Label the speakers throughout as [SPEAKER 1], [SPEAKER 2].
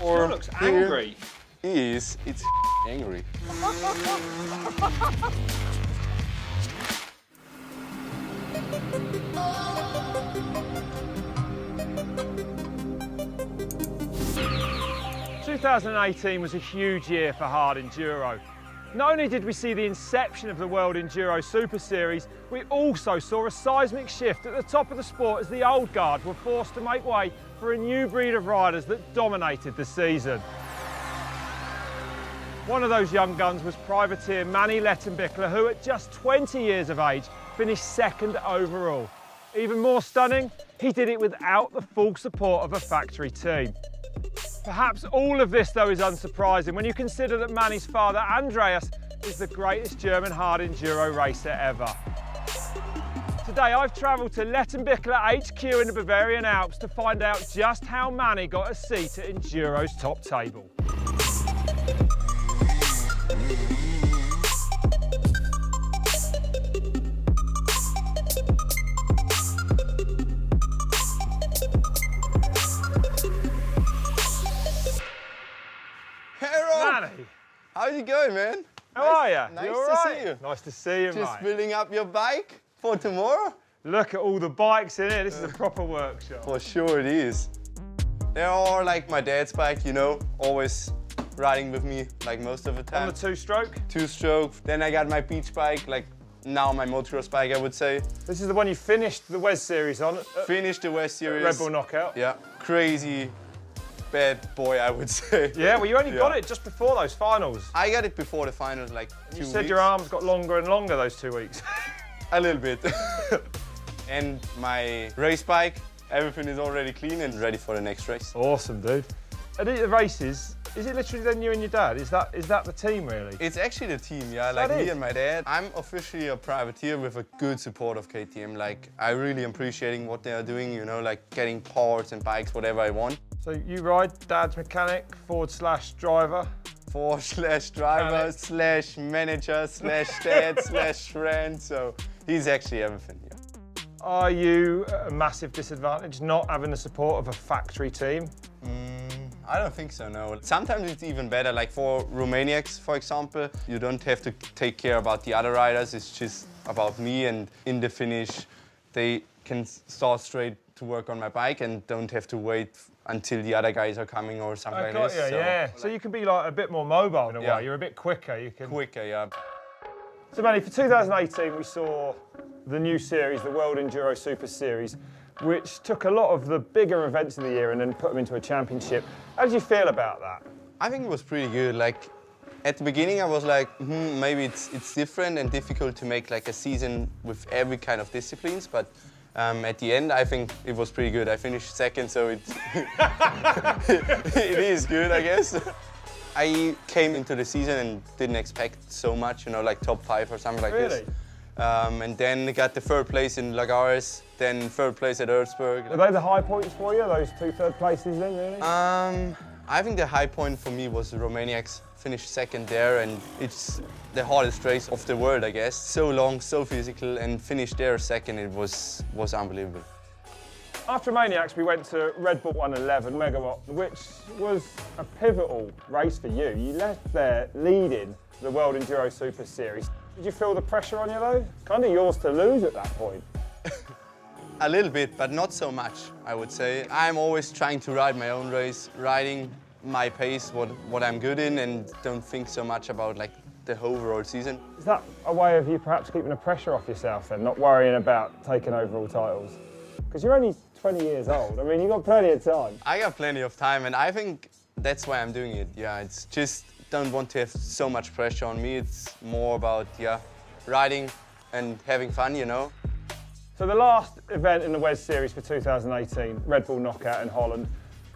[SPEAKER 1] Or
[SPEAKER 2] looks angry.
[SPEAKER 1] He is. It's angry.
[SPEAKER 2] 2018 was a huge year for hard enduro. Not only did we see the inception of the World Enduro Super Series, we also saw a seismic shift at the top of the sport as the old guard were forced to make way for a new breed of riders that dominated the season. One of those young guns was privateer Mani Lettenbichler, who at just 20 years of age finished second overall. Even more stunning, he did it without the full support of a factory team. Perhaps all of this, though, is unsurprising when you consider that Mani's father, Andreas, is the greatest German hard enduro racer ever. Today, I've travelled to Lettenbichler HQ in the Bavarian Alps to find out just how Mani got a seat at Enduro's top table.
[SPEAKER 1] How's it going, man?
[SPEAKER 2] How are you?
[SPEAKER 1] Nice to see you.
[SPEAKER 2] Nice to see you,
[SPEAKER 1] Just
[SPEAKER 2] mate.
[SPEAKER 1] building up your bike for tomorrow?
[SPEAKER 2] Look at all the bikes in here. This is a proper workshop.
[SPEAKER 1] For sure it is. They're all like my dad's bike, you know, always riding with me like most of the time.
[SPEAKER 2] On the two-stroke?
[SPEAKER 1] Two-stroke. Then I got my beach bike, like now my motocross bike, I would say.
[SPEAKER 2] This is the one you finished the WES series on?
[SPEAKER 1] Finished the WES series.
[SPEAKER 2] Red Bull Knockout?
[SPEAKER 1] Yeah. Crazy bad boy, I would say.
[SPEAKER 2] Yeah, well, you only got it just before those finals.
[SPEAKER 1] I got it before the finals, like 2 weeks.
[SPEAKER 2] You said your arms got longer and longer those 2 weeks.
[SPEAKER 1] A little bit. And my race bike, everything is already clean and ready for the next race.
[SPEAKER 2] Awesome, dude. At the races, is it literally then you and your dad? Is that the team, really?
[SPEAKER 1] It's actually the team, yeah, like me and my dad. I'm officially a privateer with a good support of KTM. Like, I really appreciating what they are doing, you know, like getting parts and bikes, whatever I want.
[SPEAKER 2] So you ride dad's mechanic, /driver?
[SPEAKER 1] /driver, /manager, /dad, /friend, so he's actually everything, yeah.
[SPEAKER 2] Are you at a massive disadvantage not having the support of a factory team?
[SPEAKER 1] I don't think so, no. Sometimes it's even better, like for Romaniacs, for example, you don't have to take care about the other riders, it's just about me, and in the finish, they can start straight to work on my bike and don't have to wait until the other guys are coming or something like this.
[SPEAKER 2] You, yeah. So you can be like a bit more mobile in a way, you're a bit quicker. You can...
[SPEAKER 1] Quicker, yeah.
[SPEAKER 2] So Manny, for 2018 we saw the new series, the World Enduro Super Series, which took a lot of the bigger events of the year and then put them into a championship. How did you feel about that?
[SPEAKER 1] I think it was pretty good. Like, at the beginning I was like, maybe it's different and difficult to make like a season with every kind of disciplines, but at the end I think it was pretty good. I finished second, so it is good, I guess. I came into the season and didn't expect so much, you know, like top 5 or something like this. And then got the 3rd place in Lagares, then 3rd place at Erzberg.
[SPEAKER 2] Are they the high points for you, those 2 3rd places then, really?
[SPEAKER 1] I think the high point for me was the Romaniacs. Finished second there, and it's the hardest race of the world, I guess. So long, so physical, and finished there second, it was unbelievable.
[SPEAKER 2] After Romaniacs, we went to Red Bull 111 Megawatt, which was a pivotal race for you. You left there leading the World Enduro Super Series. Did you feel the pressure on you though? Kind of yours to lose at that point.
[SPEAKER 1] A little bit, but not so much, I would say. I'm always trying to ride my own race, riding my pace, what I'm good in, and don't think so much about like the overall season.
[SPEAKER 2] Is that a way of you perhaps keeping the pressure off yourself and not worrying about taking overall titles? Because you're only 20 years old. I mean, you've got plenty of time.
[SPEAKER 1] I got plenty of time, and I think that's why I'm doing it. Yeah, it's just don't want to have so much pressure on me. It's more about, riding and having fun, you know.
[SPEAKER 2] So the last event in the WES series for 2018, Red Bull Knockout in Holland,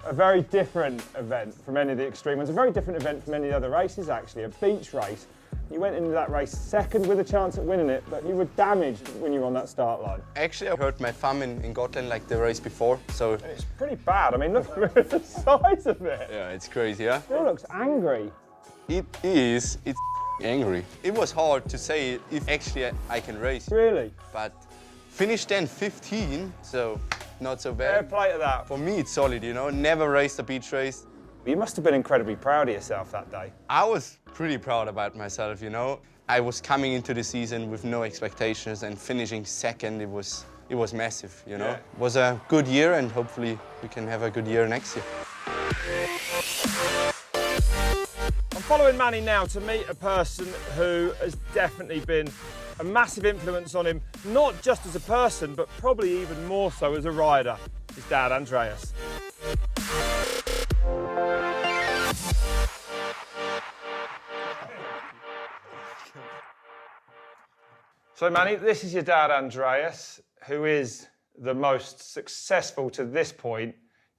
[SPEAKER 2] a very different event from any of the extreme ones, a very different event from any of the other races actually, a beach race. You went into that race second with a chance at winning it, but you were damaged when you were on that start line.
[SPEAKER 1] Actually, I hurt my thumb in Gotland like the race before, so...
[SPEAKER 2] It's pretty bad. I mean, look at the size of it.
[SPEAKER 1] Yeah, it's crazy, yeah?
[SPEAKER 2] It still looks angry.
[SPEAKER 1] It is. It's angry. It was hard to say if actually I can race.
[SPEAKER 2] Really?
[SPEAKER 1] But finished then 15, so not so bad.
[SPEAKER 2] Fair play to that.
[SPEAKER 1] For me, it's solid, you know. Never raced a beach race.
[SPEAKER 2] You must have been incredibly proud of yourself that day.
[SPEAKER 1] I was pretty proud about myself, you know. I was coming into the season with no expectations and finishing second, it was massive, you know.
[SPEAKER 2] Yeah.
[SPEAKER 1] It was a good year and hopefully we can have a good year next year.
[SPEAKER 2] I'm following Mani now to meet a person who has definitely been a massive influence on him, not just as a person, but probably even more so as a rider. His dad, Andreas. So Mani, this is your dad, Andreas, who is the most successful to this point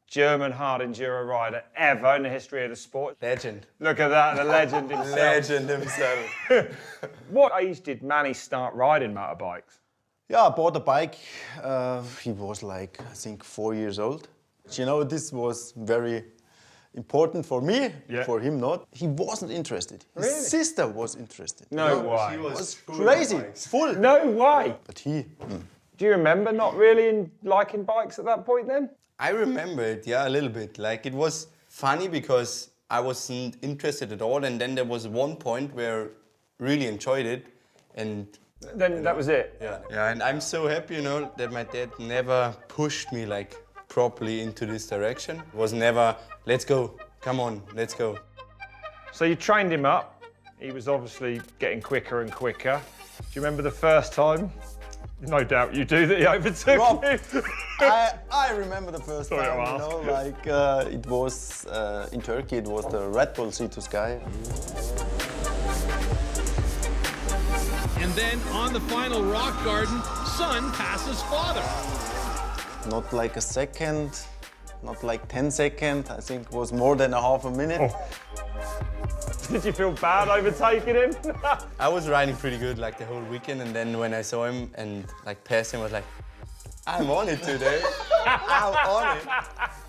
[SPEAKER 2] German hard enduro rider ever in the history of the sport.
[SPEAKER 1] Legend.
[SPEAKER 2] Look at that, the legend himself.
[SPEAKER 1] Legend himself.
[SPEAKER 2] What age did Mani start riding motorbikes?
[SPEAKER 3] Yeah, I bought a bike. He was like, I think, 4 years old. You know, this was very important for me, for him not. He wasn't interested. His
[SPEAKER 2] Really?
[SPEAKER 3] sister was interested.
[SPEAKER 2] No way.
[SPEAKER 1] She
[SPEAKER 3] It was
[SPEAKER 1] full
[SPEAKER 3] crazy,
[SPEAKER 1] of bikes.
[SPEAKER 3] full.
[SPEAKER 2] No way.
[SPEAKER 3] But he,
[SPEAKER 2] Do you remember not really liking bikes at that point then?
[SPEAKER 1] I remember it, yeah, a little bit. Like, it was funny because I wasn't interested at all, and then there was one point where I really enjoyed it, and
[SPEAKER 2] Then that was it.
[SPEAKER 1] yeah, and I'm so happy, you know, that my dad never pushed me like properly into this direction. It was never, let's go, come on, let's go.
[SPEAKER 2] So you trained him up. He was obviously getting quicker and quicker. Do you remember the first time? No doubt you do, that he overtook
[SPEAKER 3] Rob,
[SPEAKER 2] you.
[SPEAKER 3] I remember the first
[SPEAKER 2] Sorry,
[SPEAKER 3] time,
[SPEAKER 2] I'll
[SPEAKER 3] you know, like it was in Turkey, it was the Red Bull Sea to Sky.
[SPEAKER 4] And then on the final rock garden, son passes father.
[SPEAKER 3] Not like a second, not like 10 seconds, I think it was more than a half a minute.
[SPEAKER 2] Did you feel bad overtaking him?
[SPEAKER 1] I was riding pretty good like the whole weekend, and then when I saw him and like passed him, I was like, I'm on it today. I'm on it.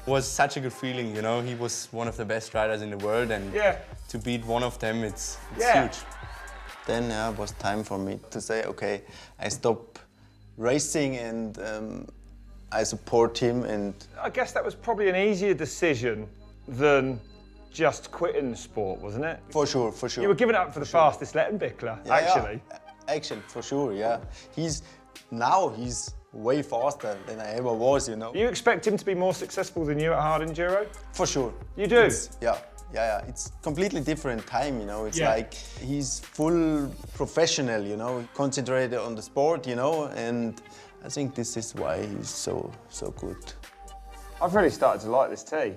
[SPEAKER 1] It was such a good feeling, you know. He was one of the best riders in the world, and to beat one of them, it's huge.
[SPEAKER 3] Then it was time for me to say, okay, I stop racing and I support him. And
[SPEAKER 2] I guess that was probably an easier decision than just quitting the sport, wasn't it?
[SPEAKER 3] for sure, for sure.
[SPEAKER 2] You were giving it up for the fastest Lettenbichler, actually.
[SPEAKER 3] Yeah, actually, for sure, yeah. He's way faster than I ever was, you know.
[SPEAKER 2] You expect him to be more successful than you at hard enduro?
[SPEAKER 3] For sure.
[SPEAKER 2] You do?
[SPEAKER 3] Yeah. It's completely different time, you know. It's
[SPEAKER 2] Yeah.
[SPEAKER 3] like he's full professional, you know, concentrated on the sport, you know, and I think this is why he's so good.
[SPEAKER 2] I've really started to like this tea.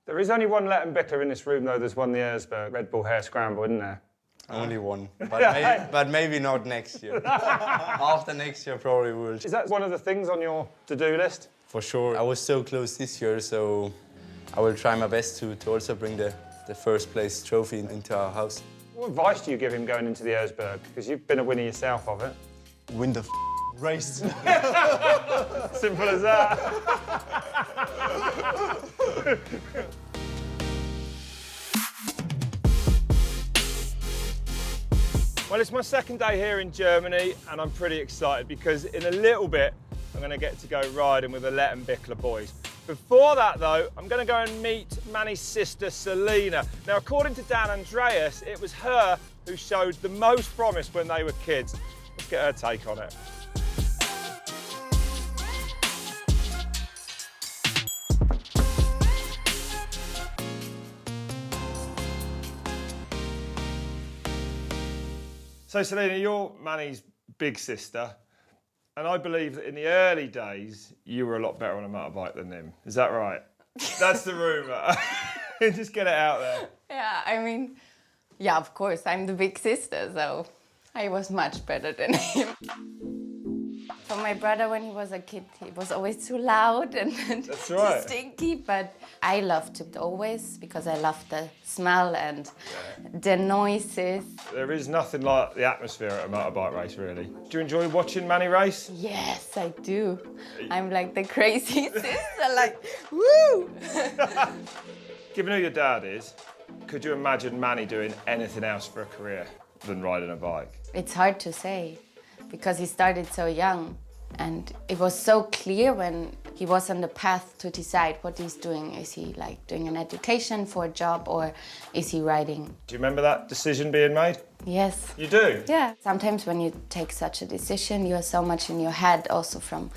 [SPEAKER 2] There is only one Lettenbichler in this room, though. There's won the Erzberg Red Bull Hair Scramble, isn't there?
[SPEAKER 1] Only one, but maybe not next year. After next year, probably will.
[SPEAKER 2] Is that one of the things on your to-do list?
[SPEAKER 1] For sure. I was so close this year, so I will try my best to also bring the first place trophy into our house.
[SPEAKER 2] What advice do you give him going into the Erzberg? Because you've been a winner yourself of it.
[SPEAKER 3] Win the race.
[SPEAKER 2] Simple as that. Well, it's my second day here in Germany, and I'm pretty excited because in a little bit, I'm going to get to go riding with the Lettenbichler boys. Before that, though, I'm going to go and meet Mani's sister, Selina. Now, according to Dan Andreas, it was her who showed the most promise when they were kids. Let's get her take on it. So, Selina, you're Mani's big sister, and I believe that in the early days, you were a lot better on a motorbike than him. Is that right? That's the rumour. Just get it out there.
[SPEAKER 5] Yeah, I mean, yeah, of course, I'm the big sister, so I was much better than him. For my brother, when he was a kid, he was always too loud and
[SPEAKER 2] That's right.
[SPEAKER 5] too stinky, but I loved it always because I loved the smell and the noises.
[SPEAKER 2] There is nothing like the atmosphere at a motorbike race, really. Do you enjoy watching Mani race?
[SPEAKER 5] Yes, I do. I'm like the crazy sister, like, woo!
[SPEAKER 2] Given who your dad is, could you imagine Mani doing anything else for a career than riding a bike?
[SPEAKER 5] It's hard to say because he started so young, and it was so clear when he was on the path to decide what he's doing. Is he like doing an education for a job, or is he riding?
[SPEAKER 2] Do you remember that decision being made?
[SPEAKER 5] Yes.
[SPEAKER 2] You do?
[SPEAKER 5] Yeah. Sometimes when you take such a decision, you are so much in your head also from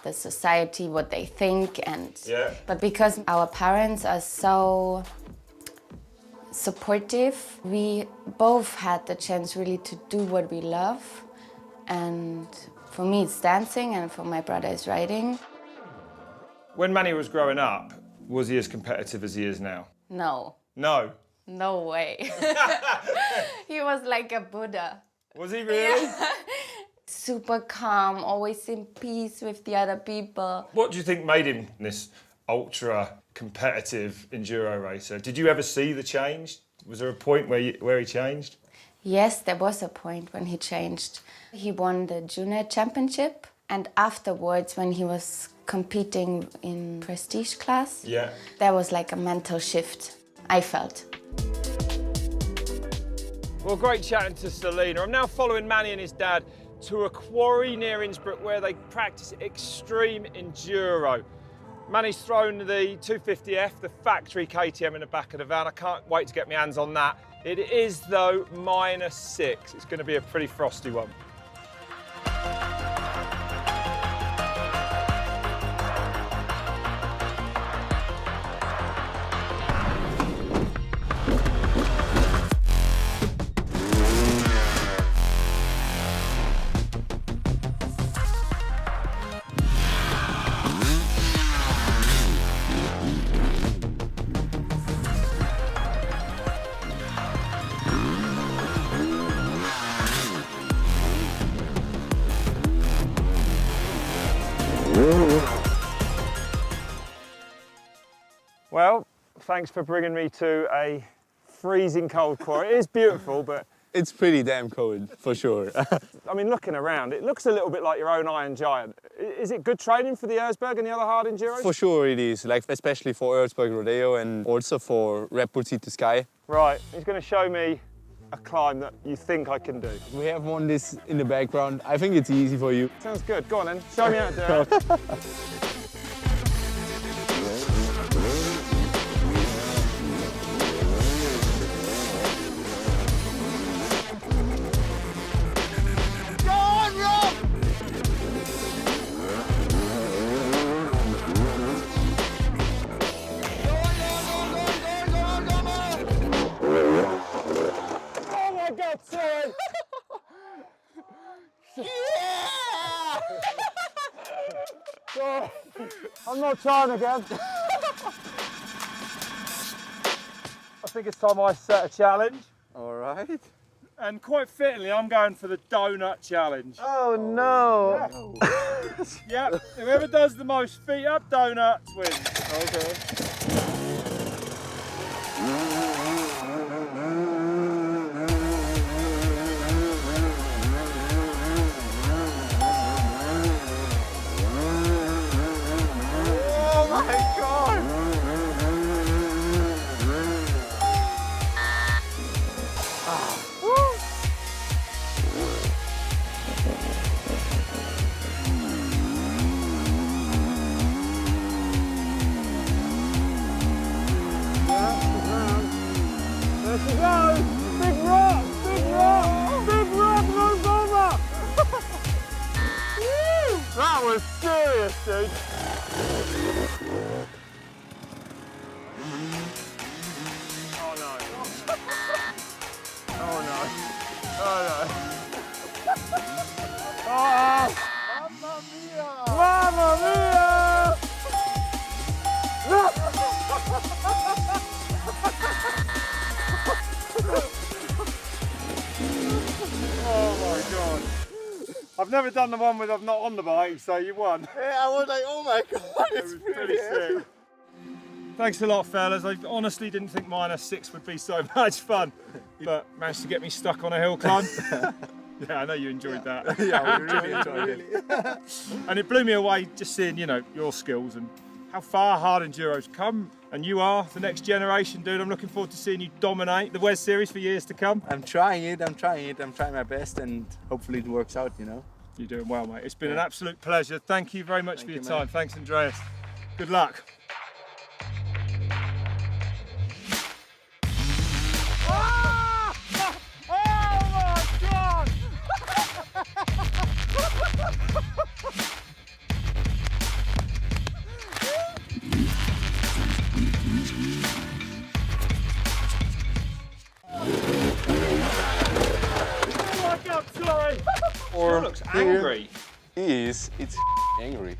[SPEAKER 5] the society, what they think, and but because our parents are so supportive, we both had the chance really to do what we love. And for me it's dancing, and for my brother it's riding.
[SPEAKER 2] When Mani was growing up, was he as competitive as he is now?
[SPEAKER 5] No.
[SPEAKER 2] No?
[SPEAKER 5] No way. He was like a Buddha.
[SPEAKER 2] Was he really?
[SPEAKER 5] Yeah. Super calm, always in peace with the other people.
[SPEAKER 2] What do you think made him this ultra competitive enduro racer? Did you ever see the change? Was there a point where he changed?
[SPEAKER 5] Yes, there was a point when he changed. He won the junior championship, and afterwards when he was competing in prestige class, there was like a mental shift, I felt.
[SPEAKER 2] Well, great chatting to Selena. I'm now following Mani and his dad to a quarry near Innsbruck where they practice extreme enduro. Mani's thrown the 250F, the factory KTM, in the back of the van. I can't wait to get my hands on that. It is, though, -6. It's going to be a pretty frosty one. Well, thanks for bringing me to a freezing cold quarry. It is beautiful, but...
[SPEAKER 1] It's pretty damn cold, for sure.
[SPEAKER 2] I mean, looking around, it looks a little bit like your own Iron Giant. Is it good training for the Erzberg and the other hard enduros?
[SPEAKER 1] For sure it is, like especially for Erzberg Rodeo and also for Red Bull Sea to Sky.
[SPEAKER 2] Right, he's going to show me a climb that you think I can do.
[SPEAKER 1] We have one this in the background. I think it's easy for you.
[SPEAKER 2] Sounds good. Go on then, show me how to do it. I'm not trying again. I think it's time I set a challenge.
[SPEAKER 1] All right.
[SPEAKER 2] And quite fittingly, I'm going for the donut challenge.
[SPEAKER 3] Oh no!
[SPEAKER 2] Yeah. Yep, whoever does the most feet up donuts wins.
[SPEAKER 1] Okay.
[SPEAKER 2] That was serious, dude. Oh no. Oh no. Oh no. Oh! Mamma mia! Mamma mia! Oh my God. I've never done the one with I'm not on the bike, so you won.
[SPEAKER 3] Yeah, I was like, oh my God, it's
[SPEAKER 2] Pretty sick. Thanks a lot, fellas. I honestly didn't think -6 would be so much fun, but managed to get me stuck on a hill climb. Yeah, I know you enjoyed that.
[SPEAKER 3] Yeah, we really enjoyed it.
[SPEAKER 2] And it blew me away just seeing, you know, your skills and how far hard enduro's come. And you are the next generation, dude. I'm looking forward to seeing you dominate the WES Series for years to come.
[SPEAKER 1] I'm trying it, I'm trying my best, and hopefully it works out, you know.
[SPEAKER 2] You're doing well, mate. It's been an absolute pleasure. Thank you very much for your time. Thanks, Andreas. Good luck.
[SPEAKER 1] Or
[SPEAKER 2] looks angry.
[SPEAKER 1] He is. It's angry.